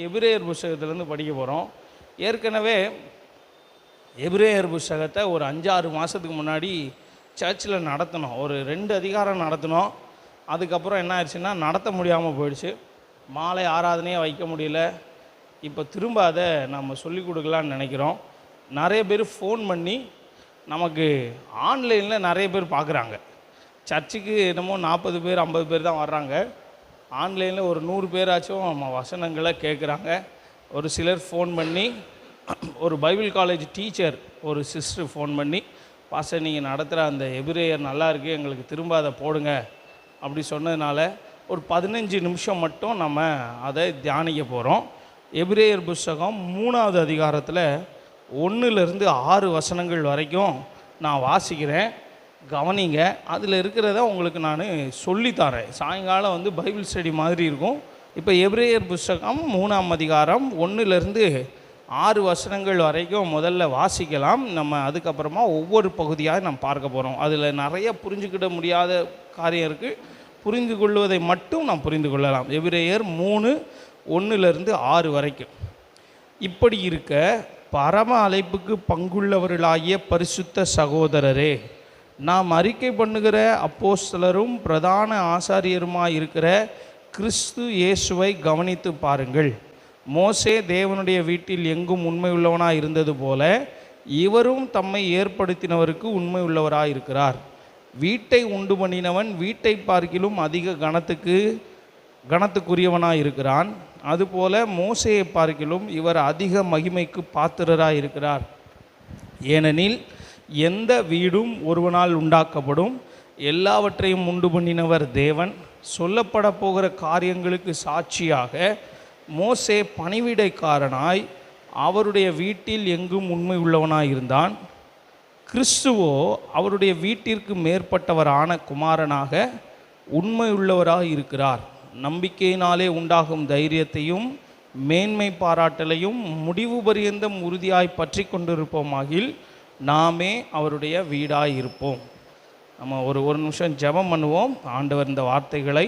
எபிரேயர் புஸ்தகத்திலேருந்து படிக்க போகிறோம். ஏற்கனவே எபிரேயர் புஸ்தகத்தை ஒரு 5-6 மாதத்துக்கு முன்னாடி சர்ச்சில் நடத்தினோம். ஒரு 2 அதிகாரம் நடத்தினோம். அதுக்கப்புறம் என்ன ஆயிடுச்சுன்னா நடத்த முடியாமல் போயிடுச்சு. மாலை ஆராதனையே வைக்க முடியல. இப்போ திரும்ப அதை நம்ம சொல்லிக் கொடுக்கலான்னு நினைக்கிறோம். நிறைய பேர் ஃபோன் பண்ணி நமக்கு ஆன்லைனில் நிறைய பேர் பார்க்குறாங்க. சர்ச்சுக்கு என்னமோ 40 பேர் 50 பேர் தான் வர்றாங்க. ஆன்லைனில் ஒரு 100 பேராச்சும் நம்ம வசனங்களை கேட்குறாங்க. ஒரு சிலர் ஃபோன் பண்ணி, ஒரு பைபிள் காலேஜ் டீச்சர் ஒரு சிஸ்டர் ஃபோன் பண்ணி, பாஸ்டர் நீங்கள் நடத்துகிற அந்த எபிரேயர் நல்லா இருக்குது, எங்களுக்கு திரும்ப அதை போடுங்க அப்படி சொன்னதுனால ஒரு 15 நிமிஷம் மட்டும் நம்ம அதை தியானிக்க போகிறோம். எபிரேயர் புஸ்தகம் 3வது அதிகாரத்தில் 1லிருந்து 6 வசனங்கள் வரைக்கும் நான் வாசிக்கிறேன். கவனிங்க. அதில் இருக்கிறத உங்களுக்கு நான் சொல்லித்தரேன். சாயங்காலம் பைபிள் ஸ்டடி மாதிரி இருக்கும். இப்போ எபிரேயர் புஸ்தகம் 3ஆம் அதிகாரம் 1லிருந்து 6 வசனங்கள் வரைக்கும் முதல்ல வாசிக்கலாம். நம்ம அதுக்கப்புறமா ஒவ்வொரு பகுதியாக நம்ம பார்க்க போகிறோம். அதில் நிறைய புரிஞ்சுக்கிட முடியாத காரியம் இருக்குது. புரிந்து கொள்வதை மட்டும் நாம் புரிந்து கொள்ளலாம். எபிரேயர் 3:1லிருந்து 6 வரைக்கும். இப்படி இருக்க பரம அழைப்புக்கு பங்குள்ளவர்களாகிய பரிசுத்த சகோதரரே, நாம் அறிக்கை பண்ணுகிற அப்போஸ்தலரும் பிரதான ஆசாரியருமாய் இருக்கிற கிறிஸ்து இயேசுவை கவனித்து பாருங்கள். மோசே தேவனுடைய வீட்டில் எங்கும் உண்மை உள்ளவனாய் இருந்தது போல இவரும் தம்மை ஏற்படுத்தினவருக்கு உண்மை உள்ளவராய் இருக்கிறார். வீட்டை உண்டு பண்ணினவன் வீட்டை பார்க்கிலும் அதிக கனத்துக்குரியவனாய் இருக்கிறான். அதுபோல மோசேயை பார்க்கிலும் இவர் அதிக மகிமைக்கு பாத்திரராய் இருக்கிறார். ஏனெனில் எந்த வீடும் ஒருவனால் உண்டாக்கப்படும், எல்லாவற்றையும் உண்டு பண்ணினவர் தேவன். சொல்லப்பட போகிற காரியங்களுக்கு சாட்சியாக மோசே பணிவிடைக்காரனாய் அவருடைய வீட்டில் எங்கும் உண்மை உள்ளவனாய் இருந்தான். கிறிஸ்துவோ அவருடைய வீட்டிற்கு மேற்பட்டவரான குமாரனாக உண்மை உள்ளவராக இருக்கிறார். நம்பிக்கையினாலே உண்டாகும் தைரியத்தையும் மேன்மை பாராட்டலையும் முடிவு பரியந்தம் உறுதியாய் பற்றி கொண்டிருப்போமாகில் நாமே அவருடைய வீடாய் இருப்போம். நம்ம ஒரு நிமிஷம் ஜெபம் பண்ணுவோம். ஆண்டவர் இந்த வார்த்தைகளை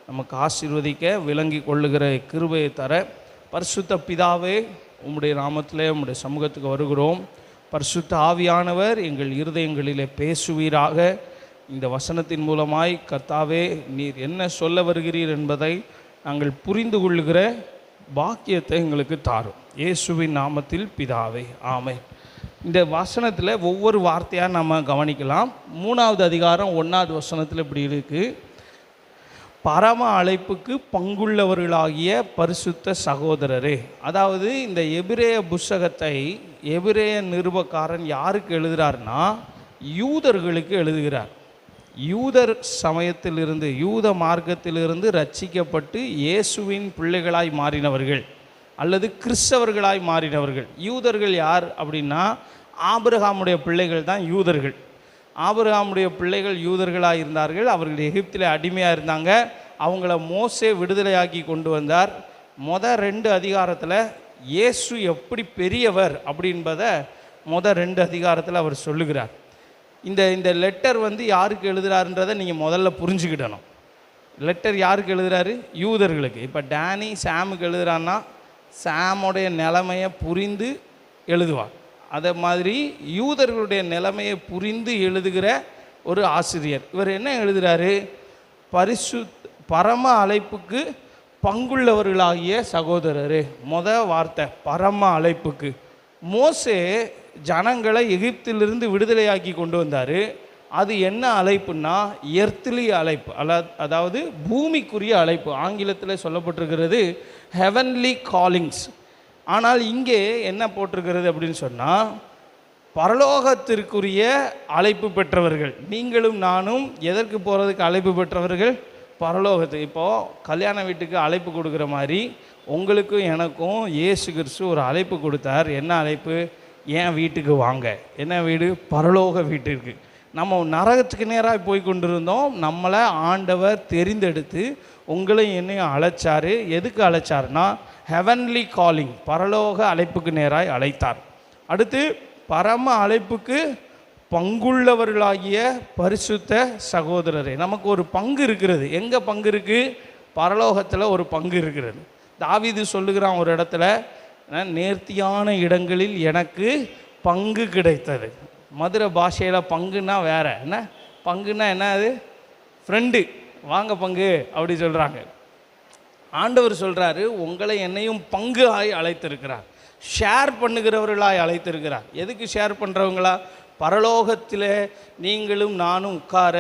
நமக்கு ஆசீர்வதிக்க விளங்கி கொள்ளுகிற கிருபையை தர. பரிசுத்த பிதாவே, உம்முடைய நாமத்திலே உம்முடைய சமூகத்துக்கு வருகிறோம். பரிசுத்த ஆவியானவர் எங்கள் இருதயங்களிலே பேசுவீராக. இந்த வசனத்தின் மூலமாய் கர்த்தாவே, நீர் என்ன சொல்ல வருகிறீர் என்பதை நாங்கள் புரிந்து கொள்ளுகிற பாக்கியத்தை எங்களுக்கு தாரும். இயேசுவின் நாமத்தில் பிதாவே, ஆமென். இந்த வசனத்தில் ஒவ்வொரு வார்த்தையாக நம்ம கவனிக்கலாம். 3வது அதிகாரம் 1வது வசனத்தில் இப்படி இருக்குது: பரம அழைப்புக்கு பங்குள்ளவர்களாகிய பரிசுத்த சகோதரரே. அதாவது இந்த எபிரேய புஸ்தகத்தை எபிரேய நிருபக்காரன் யாருக்கு எழுதுகிறார்னா, யூதர்களுக்கு எழுதுகிறார். யூதர் சமயத்திலிருந்து, யூத மார்க்கத்திலிருந்து ரட்சிக்கப்பட்டு இயேசுவின் பிள்ளைகளாய் மாறினவர்கள் அல்லது கிறிஸ்தவர்களாய் மாறினவர்கள். யூதர்கள் யார் அப்படின்னா, ஆபிரகாமுடைய பிள்ளைகள் தான் யூதர்கள். ஆபிரகாமுடைய பிள்ளைகள் யூதர்களாக இருந்தார்கள். அவர்கள் எகிப்தில் அடிமையாக இருந்தாங்க. அவங்கள மோசே விடுதலையாக்கி கொண்டு வந்தார். 2 அதிகாரத்தில் இயேசு எப்படி பெரியவர் அப்படின்பதை 2 அதிகாரத்தில் அவர் சொல்லுகிறார். இந்த லெட்டர் யாருக்கு எழுதுகிறாருன்றதை நீங்கள் முதல்ல புரிஞ்சுக்கிடணும். லெட்டர் யாருக்கு எழுதுகிறாரு? யூதர்களுக்கு. இப்போ டேனி சாமுக்கு எழுதுகிறான்னா சாமுடைய நிலைமையை புரிந்து எழுதுவார். அதே மாதிரி யூதர்களுடைய நிலைமையை புரிந்து எழுதுகிற ஒரு ஆசிரியர். இவர் என்ன எழுதுகிறாரு? பரம அழைப்புக்கு பங்குள்ளவர்களாகிய சகோதரரே. வார்த்தை பரம அழைப்புக்கு. மோசே ஜனங்களை எகிப்திலிருந்து விடுதலையாக்கி கொண்டு வந்தார். அது என்ன அழைப்புன்னா, எர்த்லி அழைப்பு, அதாவது பூமிக்குரிய அழைப்பு. ஆங்கிலத்தில் சொல்லப்பட்டிருக்கிறது ஹெவன்லி காலிங்ஸ். ஆனால் இங்கே என்ன போட்டிருக்கிறது அப்படின்னு சொன்னால், பரலோகத்திற்குரிய அழைப்பு பெற்றவர்கள். நீங்களும் நானும் எதற்கு போகிறதுக்கு அழைப்பு பெற்றவர்கள்? பரலோகத்துக்கு. இப்போது கல்யாண வீட்டுக்கு அழைப்பு கொடுக்குற மாதிரி உங்களுக்கும் எனக்கும் இயேசு கிறிஸ்து ஒரு அழைப்பு கொடுத்தார். என்ன அழைப்பு? என் வீட்டுக்கு வாங்க. என்ன வீடு? பரலோக வீட்டிற்கு. நம்ம நரகத்துக்கு நேராக போய் கொண்டிருந்தோம். நம்மளை ஆண்டவர் தெரிந்தெடுத்து உங்களையும் என்னையும் அழைச்சார். எதுக்கு அழைச்சார்னா, ஹெவன்லி காலிங், பரலோக அழைப்புக்கு நேராய் அழைத்தார். அடுத்து பரம அழைப்புக்கு பங்குள்ளவர்களாகிய பரிசுத்த சகோதரரே. நமக்கு ஒரு பங்கு இருக்கிறது. எங்கே பங்கு இருக்குது? பரலோகத்தில் ஒரு பங்கு இருக்கிறது. தாவீது சொல்லுகிறான் ஒரு இடத்துல, நேர்த்தியான இடங்களில் எனக்கு பங்கு கிடைத்தது. மதுரை பாஷையில் பங்குன்னா வேற என்ன, பங்குன்னா என்ன, அது ஃப்ரெண்டு, வாங்க பங்கு அப்படி சொல்கிறாங்க. ஆண்டவர் சொல்கிறாரு, உங்களை என்னையும் பங்கு ஆகி அழைத்திருக்கிறார், ஷேர் பண்ணுகிறவர்களாய் அழைத்திருக்கிறார். எதுக்கு ஷேர் பண்ணுறவங்களா? பரலோகத்தில் நீங்களும் நானும் உட்கார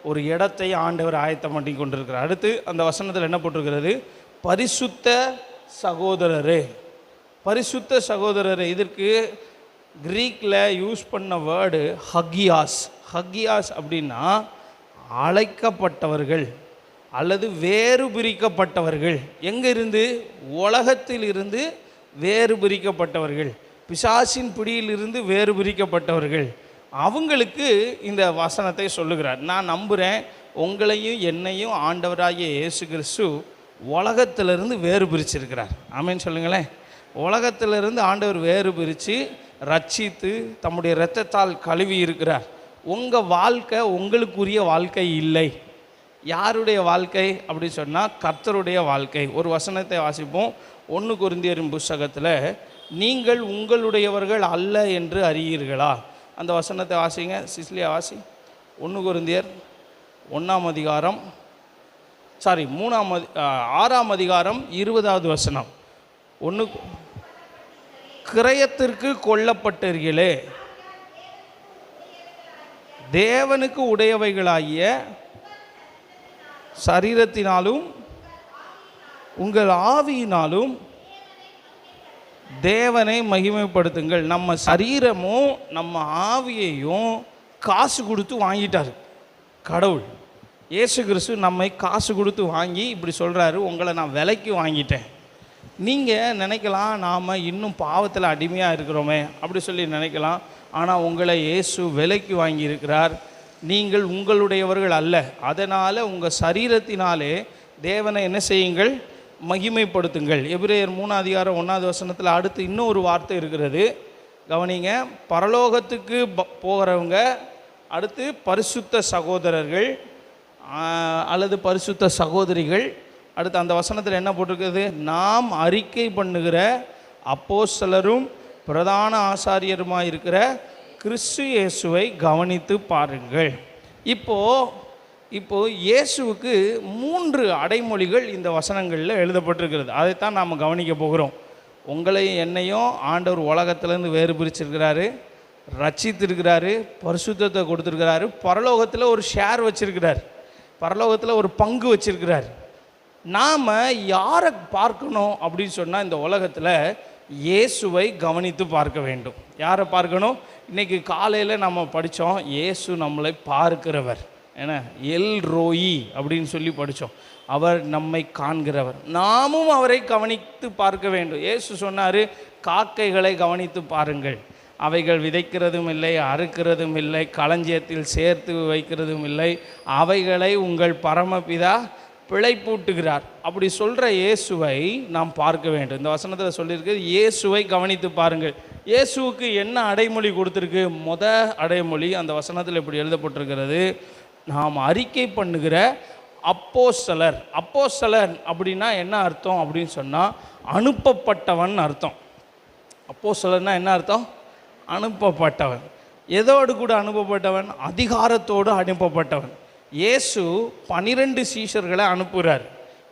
ஒரு இடத்தை ஆண்டவர் ஆயத்தம் பண்ணி கொண்டிருக்கிறார். அடுத்து அந்த வசனத்தில் என்ன போட்டிருக்கிறது? பரிசுத்த சகோதரரே, பரிசுத்த சகோதரரே. இதற்கு கிரீக்கில் யூஸ் பண்ண வேர்டு ஹக்கியாஸ். ஹக்கியாஸ் அப்படின்னா அழைக்கப்பட்டவர்கள் அல்லது வேறு பிரிக்கப்பட்டவர்கள். எங்கிருந்து? உலகத்தில் இருந்து வேறு பிரிக்கப்பட்டவர்கள், பிசாசின் பிடியிலிருந்து வேறு பிரிக்கப்பட்டவர்கள். அவங்களுக்கு இந்த வசனத்தை சொல்லுகிறார். நான் நம்புகிறேன் உங்களையும் என்னையும் ஆண்டவராகிய இயேசு கிறிஸ்து உலகத்திலிருந்து வேறு பிரிச்சிருக்கிறார். ஆமேன்னு சொல்லுங்களேன். உலகத்திலிருந்து ஆண்டவர் வேறு பிரித்து ரட்சித்து தம்முடைய இரத்தத்தால் கழுவி இருக்கிறார். உங்கள் வாழ்க்கை உங்களுக்குரிய வாழ்க்கை இல்லை. யாருடைய வாழ்க்கை அப்படி சொன்னால் கர்த்தருடைய வாழ்க்கை. ஒரு வசனத்தை வாசிப்போம். 1 கொரிந்தியரின் புஸ்தகத்தில், நீங்கள் உங்களுடையவர்கள் அல்ல என்று அறியீர்களா? அந்த வசனத்தை வாசிங்க சிஸ்லியா, வாசி. 1 கொரிந்தியர் 6ஆம் அதிகாரம் 20வது வசனம். கிரயத்திற்கு கொல்லப்பட்டீர்களே, தேவனுக்கு உடையவைகளாகிய சரீரத்தினாலும் உங்கள் ஆவியினாலும் தேவனை மகிமைப்படுத்துங்கள். நம்ம சரீரமும் நம்ம ஆவியையும் காசு கொடுத்து வாங்கிட்டார் கடவுள். இயேசு கிறிஸ்து நம்மை காசு கொடுத்து வாங்கி இப்படி சொல்கிறாரு, உங்களை நான் விலைக்கு வாங்கிட்டேன். நீங்கள் நினைக்கலாம் நாம் இன்னும் பாவத்தில் அடிமையாக இருக்கிறோமே அப்படி சொல்லி நினைக்கலாம். ஆனால் உங்களை இயேசு விலைக்கு வாங்கியிருக்கிறார். நீங்கள் உங்களுடையவர்கள் அல்ல. அதனால் உங்கள் சரீரத்தினாலே தேவனை என்ன செய்யுங்கள்? மகிமைப்படுத்துங்கள். எபிரேயர் 3ஆம் அதிகாரம் 1வது வசனத்தில் அடுத்து இன்னொரு வார்த்தை இருக்கிறது, கவனிங்க. பரலோகத்துக்கு போகிறவங்க, அடுத்து பரிசுத்த சகோதரர்கள் அல்லது பரிசுத்த சகோதரிகள். அடுத்து அந்த வசனத்தில் என்ன போட்டிருக்குது? நாம் அறிக்கை பண்ணுகிற அப்போஸ்தலரும் பிரதான ஆசாரியருமாக இருக்கிற கிறிஸ்து இயேசுவை கவனித்து பாருங்கள். இப்போ இயேசுவுக்கு 3 அடைமொழிகள் இந்த வசனங்களில் எழுதப்பட்டிருக்கிறது. அதைத்தான் நாம் கவனிக்க போகிறோம். உங்களையும் என்னையும் ஆண்டவர் உலகத்திலேருந்து வேறு பிரிச்சிருக்கிறாரு, ரட்சித்திருக்கிறாரு, பரிசுத்தத்தை கொடுத்துருக்கிறாரு, பரலோகத்தில் ஒரு ஷேர் வச்சிருக்கிறார், பரலோகத்தில் ஒரு பங்கு வச்சிருக்கிறார். நாம் யாரை பார்க்கணும் அப்படின்னு சொன்னால் இந்த உலகத்தில் இயேசுவை கவனித்து பார்க்க வேண்டும். யாரை பார்க்கணும்? இன்றைக்கி காலையில் நம்ம படித்தோம், இயேசு நம்மளை பார்க்கிறவர். ஏன்னா எல் ரோயி அப்படின்னு சொல்லி படித்தோம். அவர் நம்மை காண்கிறவர். நாமும் அவரை கவனித்து பார்க்க வேண்டும். இயேசு சொன்னார், காக்கைகளை கவனித்து பாருங்கள், அவைகள் விதைக்கிறதும் இல்லை, அறுக்கிறதும் இல்லை, களஞ்சியத்தில் சேர்த்து வைக்கிறதும் இல்லை, அவைகளை உங்கள் பரமபிதா பிழைப்பூட்டுகிறார். அப்படி சொல்கிற இயேசுவை நாம் பார்க்க வேண்டும். இந்த வசனத்தில் சொல்லியிருக்கு, இயேசுவை கவனித்து பாருங்கள். இயேசுவுக்கு என்ன அடைமொழி கொடுத்துருக்கு? அடைமொழி அந்த வசனத்தில் இப்படி எழுதப்பட்டிருக்கிறது, நாம் அறிக்கை பண்ணுகிற அப்போஸ்தலர். அப்போஸ்தலர் அப்படின்னா என்ன அர்த்தம் அப்படின்னு சொன்னால் அனுப்பப்பட்டவன் அர்த்தம். அப்போஸ்தலர்னா என்ன அர்த்தம்? அனுப்பப்பட்டவன். எதோடு கூட அனுப்பப்பட்டவன்? அதிகாரத்தோடு அனுப்பப்பட்டவன். இயேசு 12 சீஷர்களை அனுப்புகிறார்.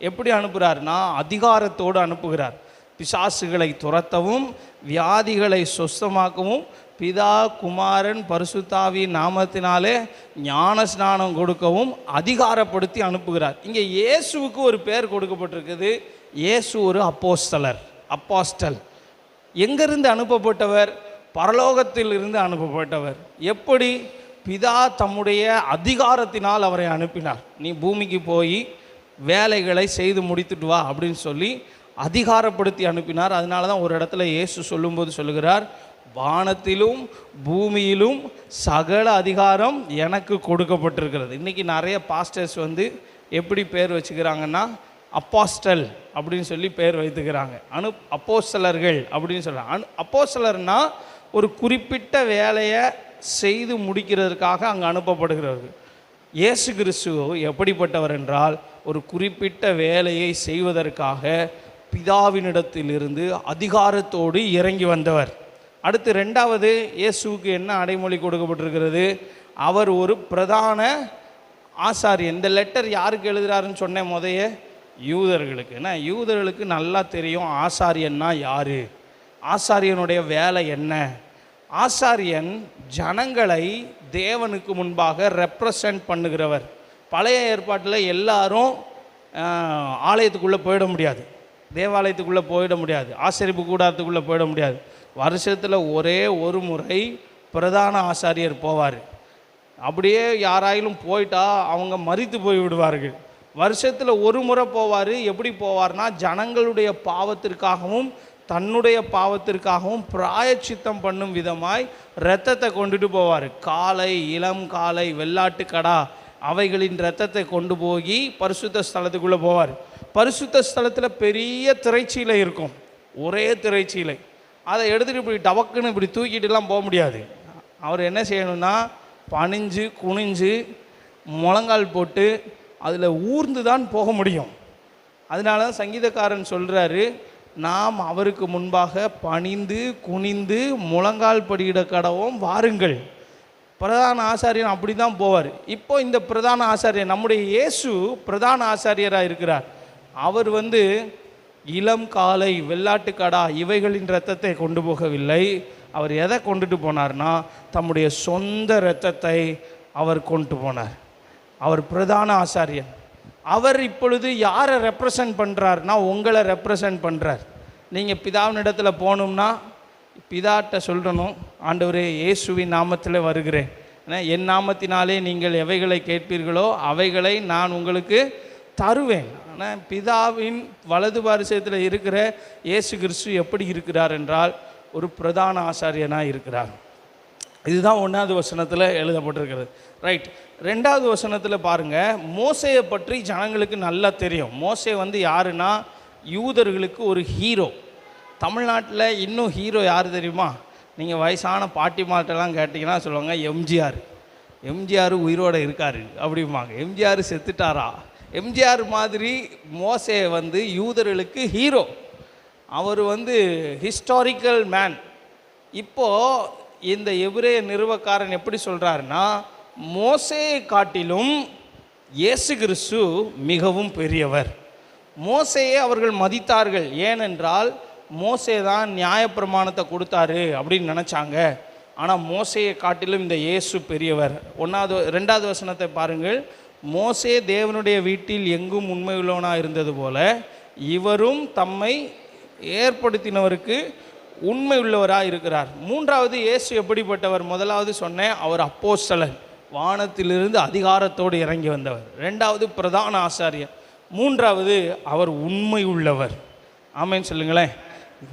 எப்படி அனுப்புகிறார்னா அதிகாரத்தோடு அனுப்புகிறார். பிசாசுகளை துரத்தவும், வியாதிகளை சொஸ்தமாக்கவும், பிதா குமாரன் பரிசுத்தாவியின் நாமத்தினாலே ஞான ஸ்நானம் கொடுக்கவும் அதிகாரப்படுத்தி அனுப்புகிறார். இங்கே இயேசுவுக்கு ஒரு பெயர் கொடுக்கப்பட்டிருக்குது. இயேசு ஒரு அப்போஸ்தலர், அப்பாஸ்டல். எங்கிருந்து அனுப்பப்பட்டவர்? பரலோகத்தில் இருந்து அனுப்பப்பட்டவர். எப்படி? பிதா தம்முடைய அதிகாரத்தினால் அவரை அனுப்பினார். நீ பூமிக்கு போய் வேலைகளை செய்து முடித்துட்டு வா அப்படின்னு சொல்லி அதிகாரப்படுத்தி அனுப்பினார். அதனால தான் ஒரு இடத்துல இயேசு சொல்லும்போது சொல்லுகிறார், வானத்திலும் பூமியிலும் சகல அதிகாரம் எனக்கு கொடுக்கப்பட்டிருக்கிறது. இன்றைக்கி நிறைய பாஸ்டர்ஸ் எப்படி பேர் வச்சுக்கிறாங்கன்னா அப்பாஸ்டல் அப்படின்னு சொல்லி பேர் வைத்துக்கிறாங்க. அப்போஸ்தலர்கள் அப்படின்னு சொல்கிறாங்க. அப்போஸ்தலர்னால் ஒரு குறிப்பிட்ட வேலையை செய்து முடிக்கிறதுக்காக அங்கே அனுப்பப்படுகிறார்கள். இயேசு கிறிஸ்து எப்படிப்பட்டவர் என்றால் ஒரு குறிப்பிட்ட வேலையை செய்வதற்காக பிதாவினிடத்திலிருந்து அதிகாரத்தோடு இறங்கி வந்தவர். அடுத்து ரெண்டாவது இயேசுவுக்கு என்ன அடைமொழி கொடுக்கப்பட்டிருக்கிறது? அவர் ஒரு பிரதான ஆசாரியன். இந்த லெட்டர் யாருக்கு எழுதுகிறாருன்னு சொன்னேன் முதைய, யூதர்களுக்கு. ஏன்னா யூதர்களுக்கு நல்லா தெரியும் ஆசாரியன்னா யார், ஆசாரியனுடைய வேலை என்ன. ஆசாரியன் ஜனங்களை தேவனுக்கு முன்பாக ரெப்ரசன்ட் பண்ணுகிறவர். பழைய ஏற்பாட்டில் எல்லாரும் ஆலயத்துக்குள்ளே போயிட முடியாது, தேவாலயத்துக்குள்ளே போயிட முடியாது, ஆசரிப்பு கூடாரத்துக்குள்ளே போயிட முடியாது. வருஷத்தில் ஒரே ஒரு முறை பிரதான ஆசாரியர் போவார். அப்படியே யாராயிலும் போயிட்டா அவங்க மரித்து போய் விடுவார்கள். வருஷத்தில் ஒரு முறை போவார். எப்படி போவார்னா, ஜனங்களுடைய பாவத்திற்காகவும் தன்னுடைய பாவத்திற்காகவும் பிராயச்சித்தம் பண்ணும் விதமாய் இரத்தத்தை கொண்டுட்டு போவார். காளை, இளம் காளை, வெள்ளாட்டு கடா அவைகளின் இரத்தத்தை கொண்டு போய் பரிசுத்த ஸ்தலத்துக்குள்ளே போவார். பரிசுத்த ஸ்தலத்தில் பெரிய திரைச்சீலை இருக்கும், ஒரே திரைச்சீலை. அதை எடுத்துகிட்டு இப்படி டபக்குன்னு இப்படி தூக்கிட்டுலாம் போக முடியாது. அவர் என்ன செய்யணும்னா, பணிஞ்சு குனிஞ்சு முழங்கால் போட்டு அதில் ஊர்ந்து தான் போக முடியும். அதனால தான் சங்கீதக்காரன் சொல்கிறாரு, நாம் அவருக்கு முன்பாக பணிந்து குனிந்து முழங்கால் படியிட கடவும் வாருங்கள். பிரதான ஆசாரியன் அப்படி தான் போவார். இப்போ இந்த பிரதான ஆசாரியர் நம்முடைய இயேசு பிரதான ஆசாரியராக இருக்கிறார். அவர் இளம் காளை, வெள்ளாட்டு கடா இவைகளின் இரத்தத்தை கொண்டு போகவில்லை. அவர் எதை கொண்டுட்டு போனார்னா, தம்முடைய சொந்த இரத்தத்தை அவர் கொண்டு போனார். அவர் பிரதான ஆசாரியன். அவர் இப்பொழுது யாரை ரெப்ரசன்ட் பண்ணுறாருனா, உங்களை ரெப்ரசன்ட் பண்ணுறார். நீங்கள் பிதாவினிடத்தில் போகணும்னா பிதாட்ட சொல்லணும், ஆண்டவரே இயேசுவின் நாமத்தில் வருகிறேன், என் நாமத்தினாலே நீங்கள் எவைகளை கேட்பீர்களோ அவைகளை நான் உங்களுக்கு தருவேன். ஆனால் பிதாவின் வலது பாரிசத்தில் இருக்கிற இயேசு கிறிஸ்து எப்படி இருக்கிறார் என்றால், ஒரு பிரதான ஆசாரியனாக இருக்கிறார். இதுதான் 1வது வசனத்தில் எழுதப்பட்டிருக்கிறது. ரைட். 2வது வசனத்தில் பாருங்கள், மோசேயை பற்றி ஜனங்களுக்கு நல்லா தெரியும். மோசே யாருன்னா, யூதர்களுக்கு ஒரு ஹீரோ. தமிழ்நாட்டில் இன்னும் ஹீரோ யார் தெரியுமா? நீங்கள் வயசான பாட்டிமாட்டெல்லாம் கேட்டிங்கன்னா சொல்லுவாங்க, எம்ஜிஆர். எம்ஜிஆர் உயிரோடு இருக்கார் அப்படிம்பாங்க. எம்ஜிஆர் செத்துட்டாரா? எம்ஜிஆர் மாதிரி மோசே யூதர்களுக்கு ஹீரோ. அவர் ஹிஸ்டாரிக்கல் மேன். இப்போது இந்த எபிரேய நிறுவக்காரன் எப்படி சொல்கிறாருன்னா, மோசேயை காட்டிலும் இயேசு கிறிஸ்து மிகவும் பெரியவர். மோசேயை அவர்கள் மதித்தார்கள். ஏனென்றால் மோசே தான் நியாயப்பிரமாணத்தை கொடுத்தாரு அப்படின்னு நினச்சாங்க. ஆனால் மோசேயை காட்டிலும் இந்த இயேசு பெரியவர். 2வது வசனத்தை பாருங்கள். மோசே தேவனுடைய வீட்டில் எங்கும் உண்மையுள்ளவனாக இருந்தது போல இவரும் தம்மை ஏற்படுத்தினவருக்கு உண்மை உள்ளவராக இருக்கிறார். 3வது இயேசு எப்படிப்பட்டவர்? 1வது சொன்னேன், அவர் அப்போஸ்தலன், வானத்திலிருந்து அதிகாரத்தோடு இறங்கி வந்தவர். 2வது பிரதான ஆசாரியர். 3வது அவர் உண்மை உள்ளவர். ஆமென் சொல்லுங்களேன்.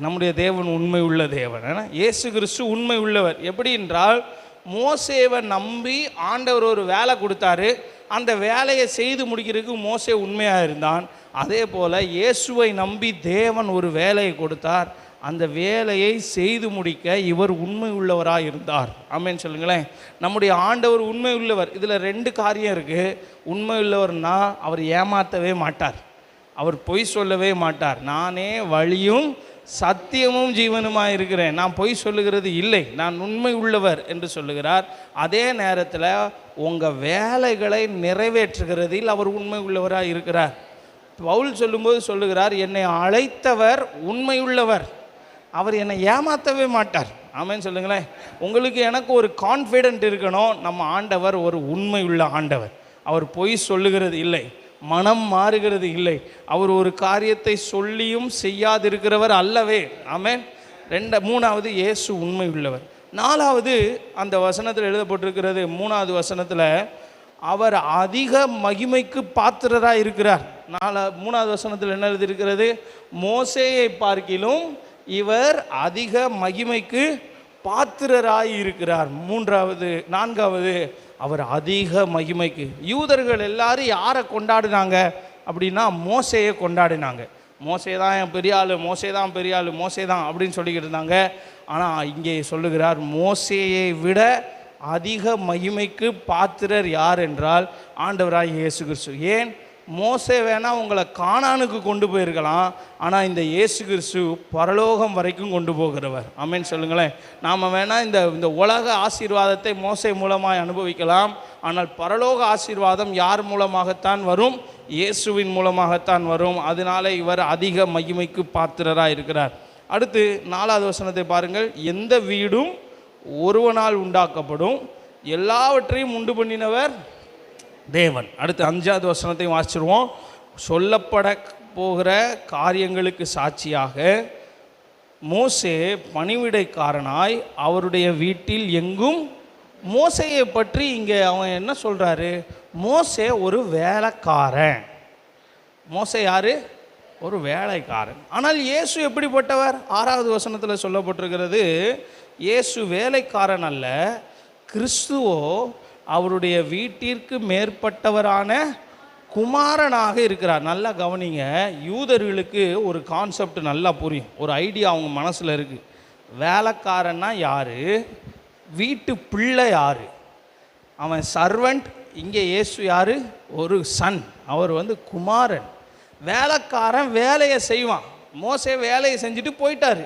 நம்முடைய தேவன் உண்மை உள்ள தேவன். இயேசு கிறிஸ்து உண்மை உள்ளவர். எப்படி என்றால், மோசேவை நம்பி ஆண்டவர் ஒரு வேலை கொடுத்தாரு. அந்த வேலையை செய்து முடிக்கிறதுக்கு மோசே உண்மையாக இருந்தான். அதே போல் இயேசுவை நம்பி தேவன் ஒரு வேலையை கொடுத்தார். அந்த வேலையை செய்து முடிக்க இவர் உண்மை உள்ளவராக இருந்தார். ஆமென் சொல்லுங்களேன். நம்முடைய ஆண்டவர் உண்மை உள்ளவர். இதில் 2 காரியம் இருக்குது. உண்மை உள்ளவர்னா அவர் ஏமாற்றவே மாட்டார், அவர் பொய் சொல்லவே மாட்டார். நானே வழியும் சத்தியமும் ஜீவனுமாக இருக்கிறேன், நான் பொய் சொல்லுகிறது இல்லை, நான் உண்மை உள்ளவர் என்று சொல்லுகிறார். அதே நேரத்தில் உங்கள் வேலைகளை நிறைவேற்றுகிறதில் அவர் உண்மை உள்ளவராக இருக்கிறார். பவுல் சொல்லும்போது சொல்லுகிறார், என்னை அழைத்தவர் உண்மை உள்ளவர், அவர் என்னை ஏமாற்றவே மாட்டார். ஆமென் சொல்லுங்களேன். உங்களுக்கு எனக்கு ஒரு கான்ஃபிடென்ட் இருக்கணும், நம்ம ஆண்டவர் ஒரு உண்மை உள்ள ஆண்டவர். அவர் பொய் சொல்லுகிறது இல்லை, மனம் மாறுகிறது இல்லை, அவர் ஒரு காரியத்தை சொல்லியும் செய்யாதிருக்கிறவர் அல்லவே. ஆமென். 3வது இயேசு உண்மை உள்ளவர். 4வது அந்த வசனத்தில் எழுதப்பட்டிருக்கிறது, 3வது வசனத்தில் அவர் அதிக மகிமைக்கு பாத்திரராக இருக்கிறார். 3வது வசனத்தில் என்ன எழுதியிருக்கிறது? மோசேயை பார்க்கிலும் இவர் அதிக மகிமைக்கு பாத்திரராய் இருக்கிறார். 4வது அவர் அதிக மகிமைக்கு. யூதர்கள் எல்லாரும் யாரை கொண்டாடினாங்க அப்படின்னா, மோசேயை கொண்டாடினாங்க. மோசே தான் பெரிய ஆள், மோசே தான் பெரிய ஆள், மோசே தான் அப்படின்னு சொல்லிக்கிட்டு இருந்தாங்க. ஆனால் இங்கே சொல்லுகிறார், மோசேயை விட அதிக மகிமைக்கு பாத்திரர் யார் என்றால் ஆண்டவராய் இயேசு கிறிஸ்து. ஏன்? மோசே வேணால் உங்களை கானானுக்கு கொண்டு போயிருக்கலாம், ஆனால் இந்த இயேசு கிறிஸ்து பரலோகம் வரைக்கும் கொண்டு போகிறவர். ஆமென் சொல்லுங்களேன். நாம் வேணால் இந்த உலக ஆசீர்வாதத்தை மோசே மூலமாக அனுபவிக்கலாம், ஆனால் பரலோக ஆசீர்வாதம் யார் மூலமாகத்தான் வரும்? இயேசுவின் மூலமாகத்தான் வரும். அதனால இவர் அதிக மகிமைக்கு பாத்திரராக இருக்கிறார். அடுத்து 4வது வசனத்தை பாருங்கள். எந்த வீடும் ஒருவனால் உண்டாக்கப்படும், எல்லாவற்றையும் உண்டு பண்ணினவர் தேவன். அடுத்து 5வது வசனத்தையும் வாசிச்சிருவோம். சொல்லப்பட போகிற காரியங்களுக்கு சாட்சியாக மோசே பணிவிடைக்காரனாய் அவருடைய வீட்டில் எங்கும். மோசையை பற்றி இங்கே அவன் என்ன சொல்கிறாரு? மோசே ஒரு வேலைக்காரன். மோசே யார்? ஒரு வேலைக்காரன். ஆனால் இயேசு எப்படிப்பட்டவர்? 6வது வசனத்தில் சொல்லப்பட்டிருக்கிறது, இயேசு வேலைக்காரன் அல்ல, கிறிஸ்துவோ அவருடைய வீட்டிற்கு மேற்பட்டவரான குமாரனாக இருக்கிறார். நல்லா கவனிங்க. யூதர்களுக்கு ஒரு கான்செப்ட் நல்லா புரியும், ஒரு ஐடியா அவங்க மனசில் இருக்குது. வேலைக்காரன்னா யார்? வீட்டு பிள்ளை யார்? அவன் சர்வெண்ட். இங்கே இயேசு யார்? ஒரு சன். அவர் குமாரன். வேலைக்காரன் வேலையை செய்வான். மோசே வேலையை செஞ்சுட்டு போயிட்டார்.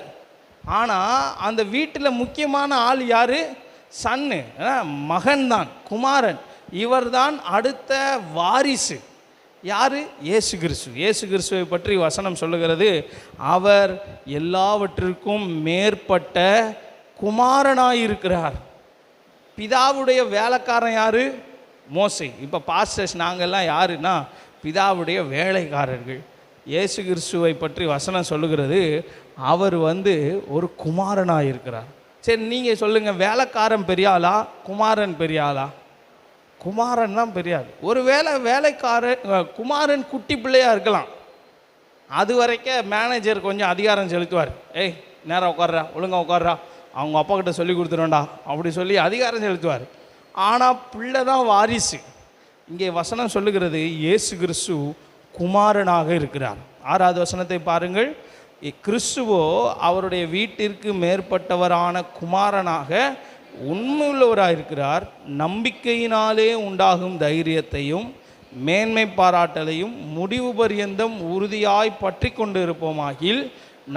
ஆனால் அந்த வீட்டில் முக்கியமான ஆள் யார்? சன்னு, மகன் தான், குமாரன். இவர் தான் அடுத்த வாரிசு. யார்? இயேசு கிறிஸ்து. இயேசு கிறிஸ்துவை பற்றி வசனம் சொல்லுகிறது, அவர் எல்லாவற்றிற்கும் மேற்பட்ட குமாரனாயிருக்கிறார். பிதாவுடைய வேலைக்காரன் யார்? மோசே. இப்போ பாஸ்டர்ஸ் நாங்கள்லாம் யாருன்னா பிதாவுடைய வேலைக்காரர்கள். இயேசு கிறிஸ்துவை பற்றி வசனம் சொல்லுகிறது, அவர் ஒரு குமாரனாக இருக்கிறார். சரி, நீங்கள் சொல்லுங்கள், வேலைக்காரன் பெரியாளா, குமாரன் பெரியாளா? குமாரன் தான் பெரியாள். ஒரு குமாரன் குட்டி பிள்ளையாக இருக்கலாம். அது வரைக்கும் மேனேஜர் கொஞ்சம் அதிகாரம் செலுத்துவார். ஏய், நேரம் உட்கார்றா, ஒழுங்காக உட்கார்றா, அவங்க அப்பா கிட்ட சொல்லி கொடுத்துருவேண்டா அப்படி சொல்லி அதிகாரம் செலுத்துவார். ஆனால் பிள்ளை தான் வாரிசு. இங்கே வசனம் சொல்லுகிறது, இயேசு கிறிஸ்து குமாரனாக இருக்கிறார். 6வது வசனத்தை பாருங்கள். கிறிஸ்துவோ அவருடைய வீட்டிற்கு மேற்பட்டவரான குமாரனாக உண்மையுள்ளவராக இருக்கிறார். நம்பிக்கையினாலே உண்டாகும் தைரியத்தையும் மேன்மை பாராட்டலையும் முடிவு பரியந்தம் உறுதியாய் பற்றி கொண்டு இருப்போமாகில்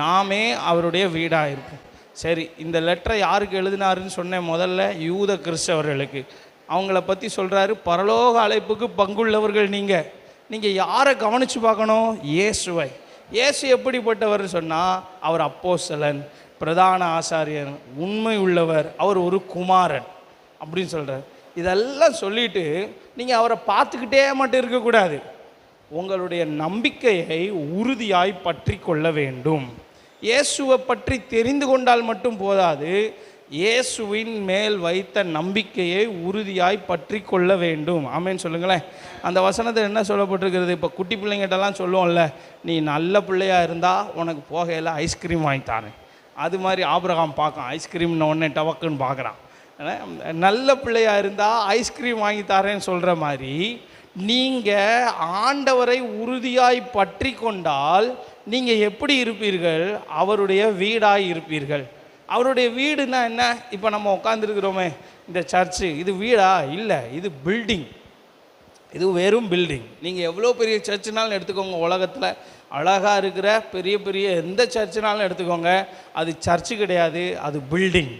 நாமே அவருடைய வீடாக இருப்போம். சரி, இந்த லெட்டரை யாருக்கு எழுதினாருன்னு சொன்னேன் முதல்ல? யூத கிறிஸ்தவர்களுக்கு. அவங்கள பற்றி சொல்கிறாரு, பரலோக அழைப்புக்கு பங்குள்ளவர்கள் நீங்கள் யாரை கவனித்து பார்க்கணும்? இயேசுவை. இயேசு எப்படிப்பட்டவர் சொன்னால், அவர் அப்போஸ்தலன், பிரதான ஆசாரியர், உண்மை உள்ளவர், அவர் ஒரு குமாரன் அப்படின்னு சொல்கிறார். இதெல்லாம் சொல்லிவிட்டு நீங்கள் அவரை பார்த்துக்கிட்டே மட்டும் இருக்கக்கூடாது. உங்களுடைய நம்பிக்கையை உறுதியாய் பற்றி கொள்ள வேண்டும். இயேசுவை பற்றி தெரிந்து கொண்டால் மட்டும் போதாது, இயேசுவின் மேல் வைத்த நம்பிக்கையை உறுதியாய் பற்றி கொள்ள வேண்டும். ஆமேன்னு சொல்லுங்களேன். அந்த வசனத்தில் என்ன சொல்லப்பட்டிருக்கிறது? இப்போ குட்டி பிள்ளைங்கிட்டலாம் சொல்லுவோம்ல, நீ நல்ல பிள்ளையாக இருந்தால் உனக்கு போகையில் ஐஸ்கிரீம் வாங்கித்தானே. அது மாதிரி ஆபிரகாம் பார்க்கான், ஐஸ்கிரீம்னு உடனே டவக்குன்னு பார்க்குறான். நல்ல பிள்ளையாக இருந்தால் ஐஸ்கிரீம் வாங்கித்தாரேன்னு சொல்கிற மாதிரி, நீங்கள் ஆண்டவரை உறுதியாய் பற்றி கொண்டால் நீங்கள் எப்படி இருப்பீர்கள்? அவருடைய வீடாய் இருப்பீர்கள். அவருடைய வீடுனா என்ன? இப்போ நம்ம உட்காந்துருக்கிறோமே இந்த சர்ச்சு, இது வீடா? இல்லை, இது பில்டிங். இது வெறும் பில்டிங். நீங்கள் எவ்வளோ பெரிய சர்ச்சுனாலும் எடுத்துக்கோங்க, உலகத்தில் அழகாக இருக்கிற பெரிய பெரிய எந்த சர்ச்சுனாலும் எடுத்துக்கோங்க, அது சர்ச்சு கிடையாது, அது பில்டிங்,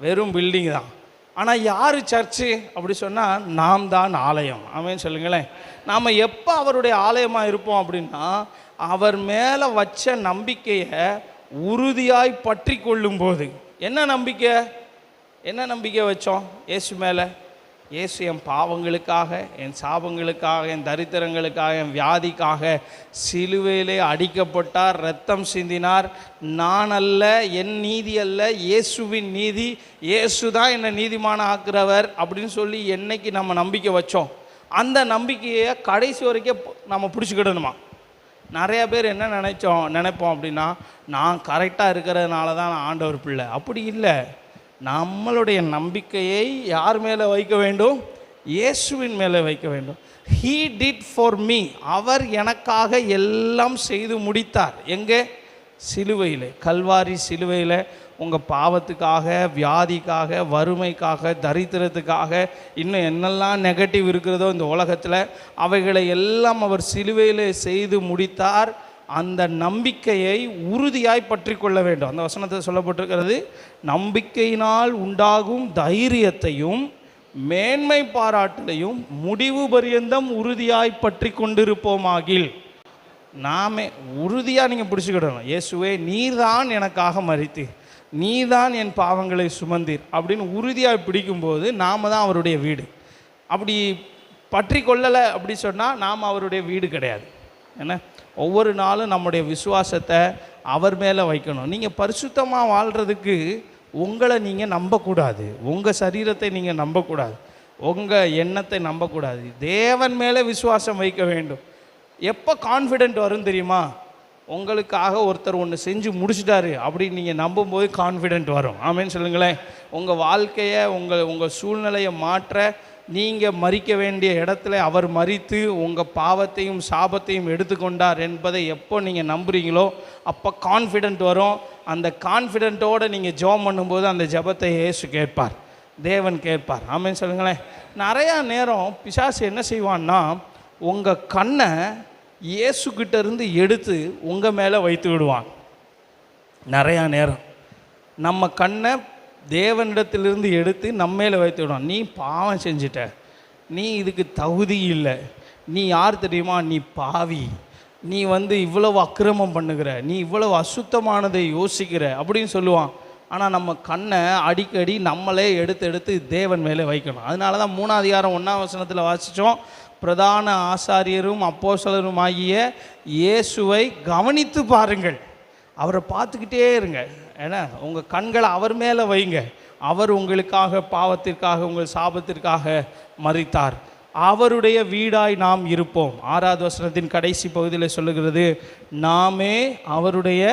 வெறும் பில்டிங் தான். ஆனால் யார் சர்ச்சு அப்படி சொன்னால், நாம் தான் ஆலயம். ஆமென் சொல்லுங்களேன். நாம் எப்போ அவருடைய ஆலயமாக இருப்போம் அப்படின்னா, அவர் மேலே வச்ச நம்பிக்கையை உறுதியாய் பற்றி கொள்ளும்போது. என்ன நம்பிக்கை வச்சோம் இயேசு மேலே? இயேசு என் பாவங்களுக்காக, என் சாபங்களுக்காக, என் தரித்திரங்களுக்காக, என் வியாதிக்காக சிலுவையிலே அடிக்கப்பட்டார், இரத்தம் சிந்தினார். நான் அல்ல, என் நீதி அல்ல, இயேசுவின் நீதி, இயேசு தான் என்னை நீதிமான ஆக்குறவர் அப்படின்னு சொல்லி என்னைக்கு நம்ம நம்பிக்கை வச்சோம், அந்த நம்பிக்கையை கடைசி வரைக்கும் நம்ம பிடிச்சிக்கிடணுமா? நிறைய பேர் என்ன நினைப்போம் அப்படின்னா, நான் கரெக்டாக இருக்கிறதுனால தான் நான் ஆண்டவர் பிள்ளை. அப்படி இல்லை. நம்மளுடைய நம்பிக்கையை யார் மேலே வைக்க வேண்டும்? இயேசுவின் மேலே வைக்க வேண்டும். He did for me. அவர் எனக்காக எல்லாம் செய்து முடித்தார். எங்கே? சிலுவையில், கல்வாரி சிலுவையில் உங்கள் பாவத்துக்காக, வியாதிக்காக, வறுமைக்காக, தரித்திரத்துக்காக, இன்னும் என்னெல்லாம் நெகட்டிவ் இருக்கிறதோ இந்த உலகத்தில் அவைகளை எல்லாம் அவர் சிலுவையில் செய்து முடித்தார். அந்த நம்பிக்கையை உறுதியாய் பற்றி கொள்ள வேண்டும். அந்த வசனத்தில் சொல்லப்பட்டிருக்கிறது, நம்பிக்கையினால் உண்டாகும் தைரியத்தையும் மேன்மை பாராட்டலையும் முடிவு பரியந்தம் உறுதியாய் பற்றி கொண்டிருப்போமாகில். நாமே உறுதியாக நீங்கள் பிடிச்சிக்கிடணும். இயேசுவே நீர்தான் எனக்காக மரித்தீர், நீதான் என் பாவங்களை சுமந்தீர் அப்படின்னு உறுதியாக பிடிக்கும்போது நாம் தான் அவருடைய வீடு. அப்படி பற்றி கொள்ளலை அப்படி சொன்னால் நாம் அவருடைய வீடு கிடையாது. ஏன்னா ஒவ்வொரு நாளும் நம்முடைய விசுவாசத்தை அவர் மேலே வைக்கணும். நீங்கள் பரிசுத்தமாக வாழ்கிறதுக்கு உங்களை நீங்கள் நம்பக்கூடாது, உங்கள் சரீரத்தை நீங்கள் நம்பக்கூடாது, உங்கள் எண்ணத்தை நம்பக்கூடாது. தேவன் மேலே விசுவாசம் வைக்க வேண்டும். எப்போ கான்ஃபிடென்ட் வரும் தெரியுமா? உங்களுக்காக ஒருத்தர் ஒன்று செஞ்சு முடிச்சிட்டாரு அப்படின்னு நீங்கள் நம்பும்போது கான்ஃபிடென்ட் வரும். ஆமேன்னு சொல்லுங்களேன். உங்கள் வாழ்க்கையை, உங்கள் சூழ்நிலையை மாற்ற நீங்கள் மறிக்க வேண்டிய இடத்துல அவர் மறித்து உங்கள் பாவத்தையும் சாபத்தையும் எடுத்துக்கொண்டார் என்பதை எப்போ நீங்கள் நம்புறீங்களோ அப்போ கான்ஃபிடென்ட் வரும். அந்த கான்ஃபிடென்ட்டோடு நீங்கள் ஜெபம் பண்ணும்போது அந்த ஜெபத்தை இயேசு கேட்பார், தேவன் கேட்பார். ஆமேன்னு சொல்லுங்களேன். நிறையா நேரம் பிசாசு என்ன செய்வான்னா, உங்கள் கண்ணை இயேசுக்கிட்ட இருந்து எடுத்து உங்கள் மேலே வைத்து விடுவான். நிறையா நேரம் நம்ம கண்ணை தேவனிடத்திலிருந்து எடுத்து நம்ம மேலே வைத்து விடுவான். நீ பாவம் செஞ்சிட்ட, நீ இதுக்கு தகுதி இல்லை, நீ யார் தெரியுமா, நீ பாவி, நீ இவ்வளவு அக்கிரமம் பண்ணுகிற, நீ இவ்வளவு அசுத்தமானதை யோசிக்கிற அப்படின்னு சொல்லுவான். ஆனால் நம்ம கண்ணை அடிக்கடி நம்மளே எடுத்து தேவன் மேலே வைக்கணும். அதனால தான் 3ஆம் அதிகாரம் 1ஆம் வசனத்தில் வாசித்தோம், பிரதான ஆசாரியரும் அப்போஸ்தலரும் ஆகிய இயேசுவை கவனித்து பாருங்கள், அவரை பார்த்துக்கிட்டே இருங்க. ஏன்னா உங்கள் கண்களை அவர் மேலே வைங்க. அவர் உங்களுக்காக, பாவத்திற்காக, உங்கள் சாபத்திற்காக மரித்தார். அவருடைய வீடாய் நாம் இருப்போம். 6ஆவது வசனத்தின் கடைசி பகுதியில் சொல்லுகிறது, நாமே அவருடைய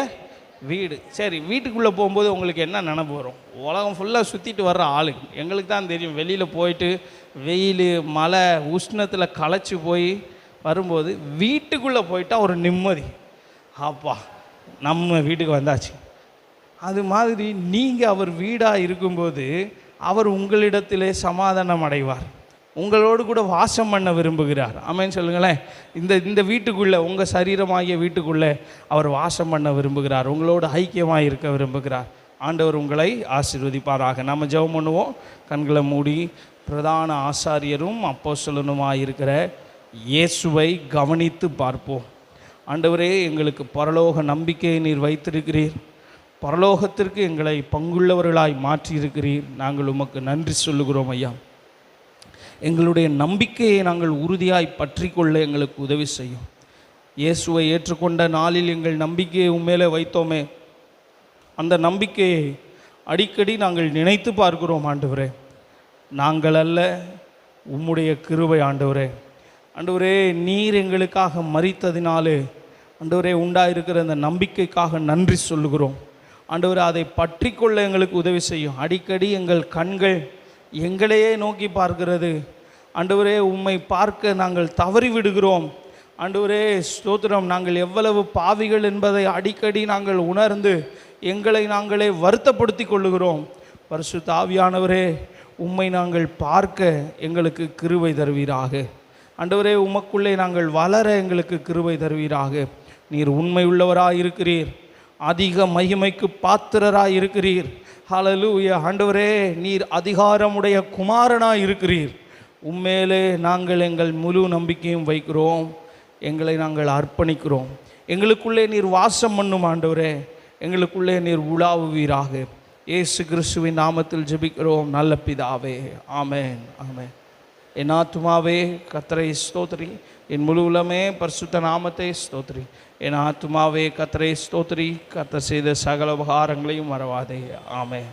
வீடு. சரி, வீட்டுக்குள்ளே போகும்போது உங்களுக்கு என்ன நினைப்பு வரும்? உலகம் ஃபுல்லாக சுற்றிட்டு வர்ற ஆளு எங்களுக்கு தான் தெரியும். வெளியில் போயிட்டு வெயில், மழை, உஷ்ணத்தில் களைச்சி போய் வரும்போது வீட்டுக்குள்ளே போயிட்டால் ஒரு நிம்மதி, அப்பா நம்ம வீட்டுக்கு வந்தாச்சு. அது மாதிரி நீங்கள் அவர் வீடாக இருக்கும்போது அவர் உங்களிடத்திலே சமாதானம் அடைவார், உங்களோடு கூட வாசம் பண்ண விரும்புகிறார். ஆமென் சொல்லுங்களேன். இந்த வீட்டுக்குள்ளே, உங்கள் சரீரமாகிய வீட்டுக்குள்ளே அவர் வாசம் பண்ண விரும்புகிறார், உங்களோடு ஐக்கியமாக இருக்க விரும்புகிறார். ஆண்டவர் உங்களை ஆசீர்வதிப்பாராக. நம்ம ஜெபம் பண்ணுவோம். கண்களை மூடி, பிரதான ஆசாரியரும் அப்போஸ்தலனுமாய் இருக்கிற இயேசுவை கவனித்து பார்ப்போம். ஆண்டவரே, எங்களுக்கு பரலோக நம்பிக்கையை நீர் வைத்திருக்கிறீர், பரலோகத்திற்கு எங்களை பங்குள்ளவர்களாய் மாற்றியிருக்கிறீர். நாங்கள் உமக்கு நன்றி சொல்லுகிறோம் ஐயா. எங்களுடைய நம்பிக்கையை நாங்கள் உறுதியாய் பற்றி கொள்ள எங்களுக்கு உதவி செய்யும். இயேசுவை ஏற்றுக்கொண்ட நாளில் எங்கள் நம்பிக்கையை உண்மையிலே வைத்தோமே, அந்த நம்பிக்கையை அடிக்கடி நாங்கள் நினைத்து பார்க்கிறோம். ஆண்டவரே, நாங்கள் அல்ல, உம்முடைய கிருபை. ஆண்டவரே, ஆண்டவரே, நீர் எங்களுக்காக மரித்ததினாலே ஆண்டவரே உண்டாயிருக்கிற அந்த நம்பிக்கைக்காக நன்றி சொல்லுகிறோம். ஆண்டவரே, அதை பற்றி கொள்ள எங்களுக்கு உதவி செய்யும். அடிக்கடி எங்கள் கண்கள் எங்களையே நோக்கி பார்க்கிறது. ஆண்டவரே, உம்மை பார்க்க நாங்கள் தவறி விடுகிறோம். ஆண்டவரே ஸ்தோத்திரம், நாங்கள் எவ்வளவு பாவிகள் என்பதை அடிக்கடி நாங்கள் உணர்ந்து எங்களை நாங்களே வருத்தப்படுத்தி கொள்ளுகிறோம். பரிசுத்த ஆவியானவரே, உம்மை நாங்கள் பார்க்க எங்களுக்கு கிருபை தருவீராக. ஆண்டவரே, உமக்குள்ளே நாங்கள் வளர எங்களுக்கு கிருபை தருவீராக. நீர் உண்மை உள்ளவராக இருக்கிறீர், அதிக மகிமைக்கு பாத்திரராக இருக்கிறீர். ஹல்லேலூயா. ஆண்டவரே, நீர் அதிகாரமுடைய குமாரனாக இருக்கிறீர். உண்மையிலே நாங்கள் எங்கள் முழு நம்பிக்கையும் வைக்கிறோம், எங்களை நாங்கள் அர்ப்பணிக்கிறோம். எங்களுக்குள்ளே நீர் வாசம் பண்ணும் ஆண்டவரே, எங்களுக்குள்ளே நீர் உலாவுவீராக. இயேசு கிறிஸ்துவின் நாமத்தில் ஜெபிக்கிறோம் நல்ல பிதாவே, ஆமென், ஆமென். என் ஆத்துமாவே கர்த்தரை ஸ்தோத்திரி, என் முழு உலமே பரிசுத்த நாமத்தை ஸ்தோத்திரி. என் ஆத்துமாவே கர்த்தரை ஸ்தோத்திரி, கர்த்தர் செய்த சகல உபகாரங்களையும் மறவாதே. ஆமென்.